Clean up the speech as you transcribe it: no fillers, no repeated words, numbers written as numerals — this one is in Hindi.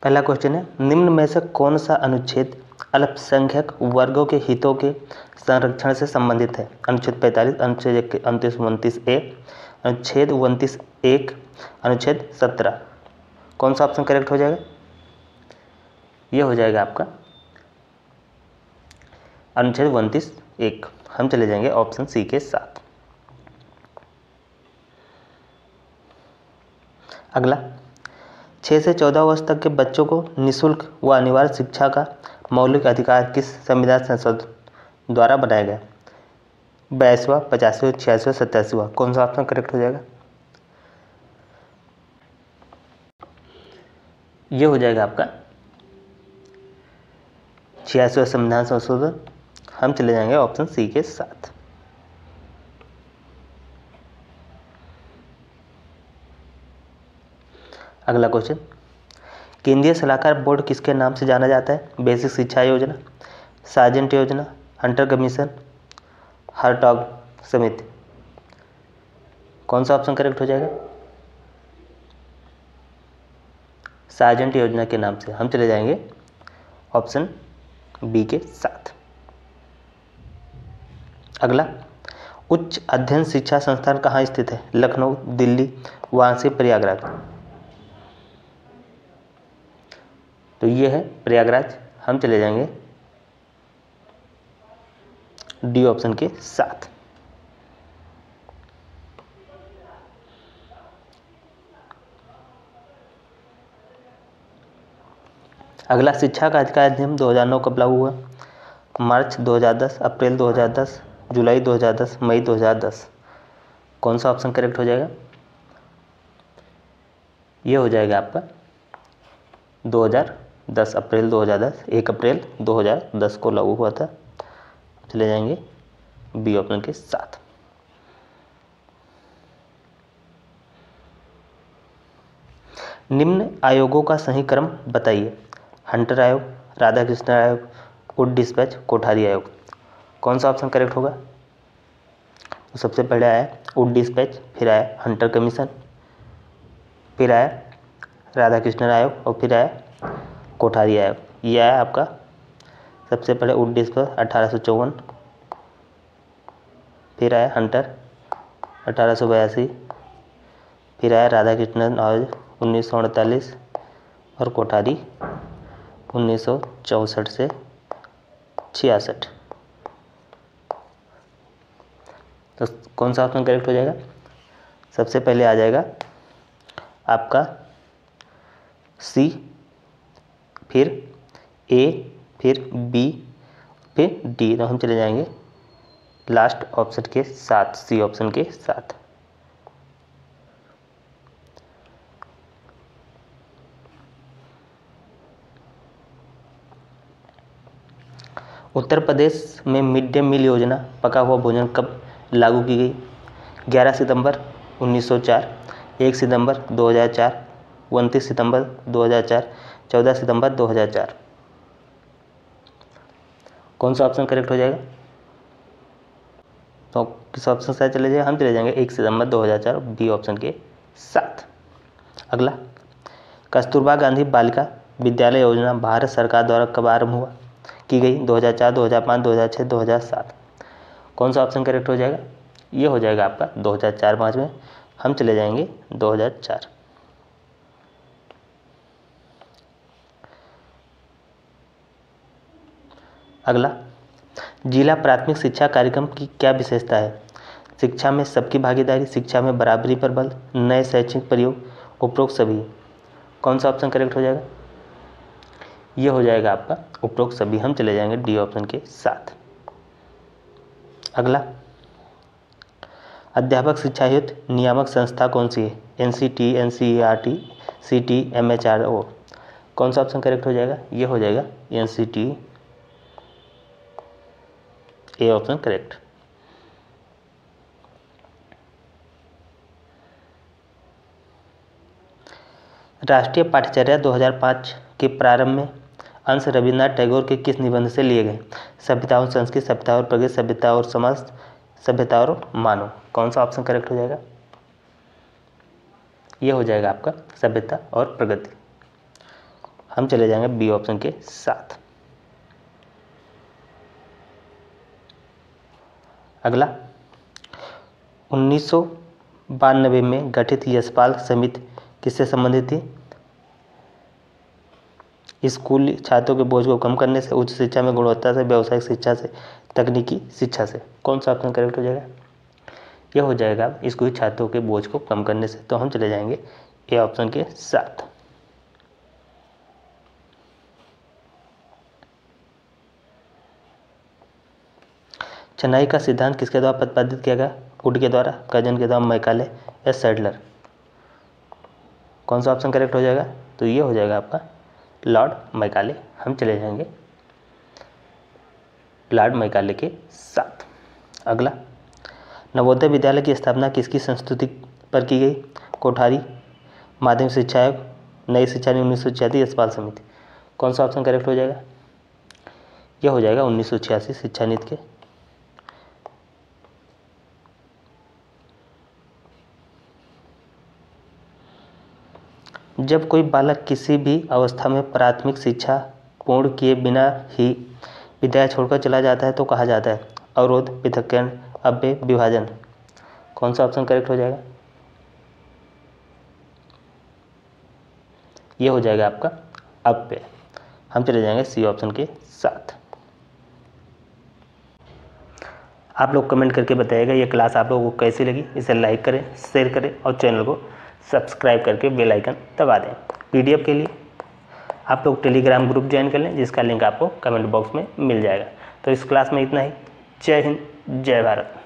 पहला क्वेश्चन है, निम्न में से कौन सा अनुच्छेद अल्पसंख्यक वर्गों के हितों के संरक्षण से संबंधित है? अनुच्छेद 45, अनुच्छेद 29-29A, अनुच्छेद 29(1), अनुच्छेद 17। कौन सा ऑप्शन करेक्ट हो जाएगा? ये हो जाएगा आपका अनुच्छेद 29(1। हम चले जाएंगे ऑप्शन सी के साथ। अगला, 6 से 14 वर्ष तक के बच्चों को निःशुल्क व अनिवार्य शिक्षा का मौलिक अधिकार किस संविधान संशोधन द्वारा बनाया गया? 82वां, 85वां, 86वां, 87वां। कौन सा ऑप्शन करेक्ट हो जाएगा? ये हो जाएगा आपका 86वां संविधान संशोधन। हम चले जाएंगे ऑप्शन सी के साथ। अगला क्वेश्चन, केंद्रीय सलाहकार बोर्ड किसके नाम से जाना जाता है? बेसिक शिक्षा योजना, सार्जेंट योजना, हंटर कमीशन, हर्टॉग समिति। कौन सा ऑप्शन करेक्ट हो जाएगा? सार्जेंट योजना के नाम से। हम चले जाएंगे ऑप्शन बी के साथ। अगला, उच्च अध्ययन शिक्षा संस्थान कहाँ स्थित है? लखनऊ, दिल्ली, वाराणसी, प्रयागराज। तो ये है प्रयागराज। हम चले जाएंगे डी ऑप्शन के साथ। अगला, शिक्षा का अधिकार अधिनियम 2009 कब लागू हुआ? मार्च 2010, अप्रैल 2010, जुलाई 2010, मई 2010। कौन सा ऑप्शन करेक्ट हो जाएगा? ये हो जाएगा आपका 2010, अप्रैल 2010, 1 अप्रैल 2010 को लागू हुआ था। चले जाएंगे बी ऑप्शन के साथ। निम्न आयोगों का सही क्रम बताइए। हंटर आयोग, राधाकृष्ण आयोग, वुड डिस्पैच, कोठारी आयोग। कौन सा ऑप्शन करेक्ट होगा? तो सबसे पहले आया वुड डिस्पैच, फिर आया हंटर कमीशन, फिर आया राधाकृष्णन आयोग और फिर आया कोठारी आयोग। ये आया आपका सबसे पहले वुड डिस्पैच 1854, फिर आया हंटर 1882, फिर आया राधाकृष्णन आयोग 1948 और कोठारी 1964 से 66। तो कौन सा ऑप्शन करेक्ट हो जाएगा? सबसे पहले आ जाएगा आपका सी, फिर ए, फिर बी, फिर डी। तो हम चले जाएंगे लास्ट ऑप्शन के साथ, सी ऑप्शन के साथ। उत्तर प्रदेश में मिड डे मील योजना पका हुआ भोजन कब लागू की गई? 11 सितंबर 1904, 1 सितंबर 2004, 29 सितंबर 2004, 14 सितंबर 2004। कौन सा ऑप्शन करेक्ट हो जाएगा? तो किस ऑप्शन से चले जाएंगे? हम चले जाएंगे 1 सितंबर 2004, बी ऑप्शन के साथ। अगला, कस्तूरबा गांधी बालिका विद्यालय योजना भारत सरकार द्वारा कब आरंभ की गई? 2004, 2005, 2006, 2007। कौन सा ऑप्शन करेक्ट हो जाएगा? ये हो जाएगा आपका 2004-05 में। हम चले जाएंगे 2004। अगला, जिला प्राथमिक शिक्षा कार्यक्रम की क्या विशेषता है? शिक्षा में सबकी भागीदारी, शिक्षा में बराबरी पर बल, नए शैक्षणिक प्रयोग, उपरोक्त सभी। कौन सा ऑप्शन करेक्ट हो जाएगा? ये हो जाएगा आपका उपरोक्त सभी। हम चले जाएंगे डी ऑप्शन के साथ। अगला, अध्यापक शिक्षा हेतु नियामक संस्था कौन सी है? NCT, NCERT, CT, MHRO। कौन सा ऑप्शन करेक्ट हो जाएगा? ये हो जाएगा NCT, ए ऑप्शन करेक्ट। राष्ट्रीय पाठ्यचर्या 2005 के प्रारंभ में अंश रविन्द्रनाथ टैगोर के किस निबंध से लिए गए? सभ्यता और संस्कृति, सभ्यता और प्रगति, सभ्यता और समाज, सभ्यता और मानव। कौन सा ऑप्शन करेक्ट हो जाएगा? ये हो जाएगा आपका सभ्यता और प्रगति। हम चले जाएंगे बी ऑप्शन के साथ। अगला 1992 में गठित यशपाल समिति किससे संबंधित थी? स्कूली छात्रों के बोझ को कम करने से, उच्च शिक्षा में गुणवत्ता से, व्यावसायिक शिक्षा से, तकनीकी शिक्षा से। कौन सा ऑप्शन करेक्ट हो जाएगा? यह हो जाएगा स्कूली छात्रों के बोझ को कम करने से। तो हम चले जाएंगे ए ऑप्शन के साथ। चेन्नई का सिद्धांत किसके द्वारा प्रतिपादित किया गया? वुड के द्वारा, कर्जन के द्वारा, मैकाले या सैडलर? कौन सा ऑप्शन करेक्ट हो जाएगा? तो ये हो जाएगा आपका लॉर्ड मैकाले। हम चले जाएंगे लॉर्ड मैकाले के साथ। अगला नवोदय विद्यालय की स्थापना किसकी संस्तुति पर की गई? कोठारी, माध्यमिक शिक्षा आयोग, नई शिक्षा नीति 1986, यशपाल समिति? कौन सा ऑप्शन करेक्ट हो जाएगा? यह हो जाएगा 1986 शिक्षा नीति के। जब कोई बालक किसी भी अवस्था में प्राथमिक शिक्षा पूर्ण किए बिना ही विद्यालय छोड़कर चला जाता है तो कहा जाता है अवरोध, पृथक्करण, अपव्यय, विभाजन? कौन सा ऑप्शन करेक्ट हो जाएगा? ये हो जाएगा आपका अपव्यय। हम चले जाएंगे सी ऑप्शन के साथ। आप लोग कमेंट करके बताइएगा ये क्लास आप लोगों को कैसी लगी। इसे लाइक करें, शेयर करें और चैनल को सब्सक्राइब करके बेल आइकन दबा दें। पीडीएफ के लिए आप लोग टेलीग्राम ग्रुप ज्वाइन कर लें, जिसका लिंक आपको कमेंट बॉक्स में मिल जाएगा। तो इस क्लास में इतना ही। जय हिंद, जय भारत।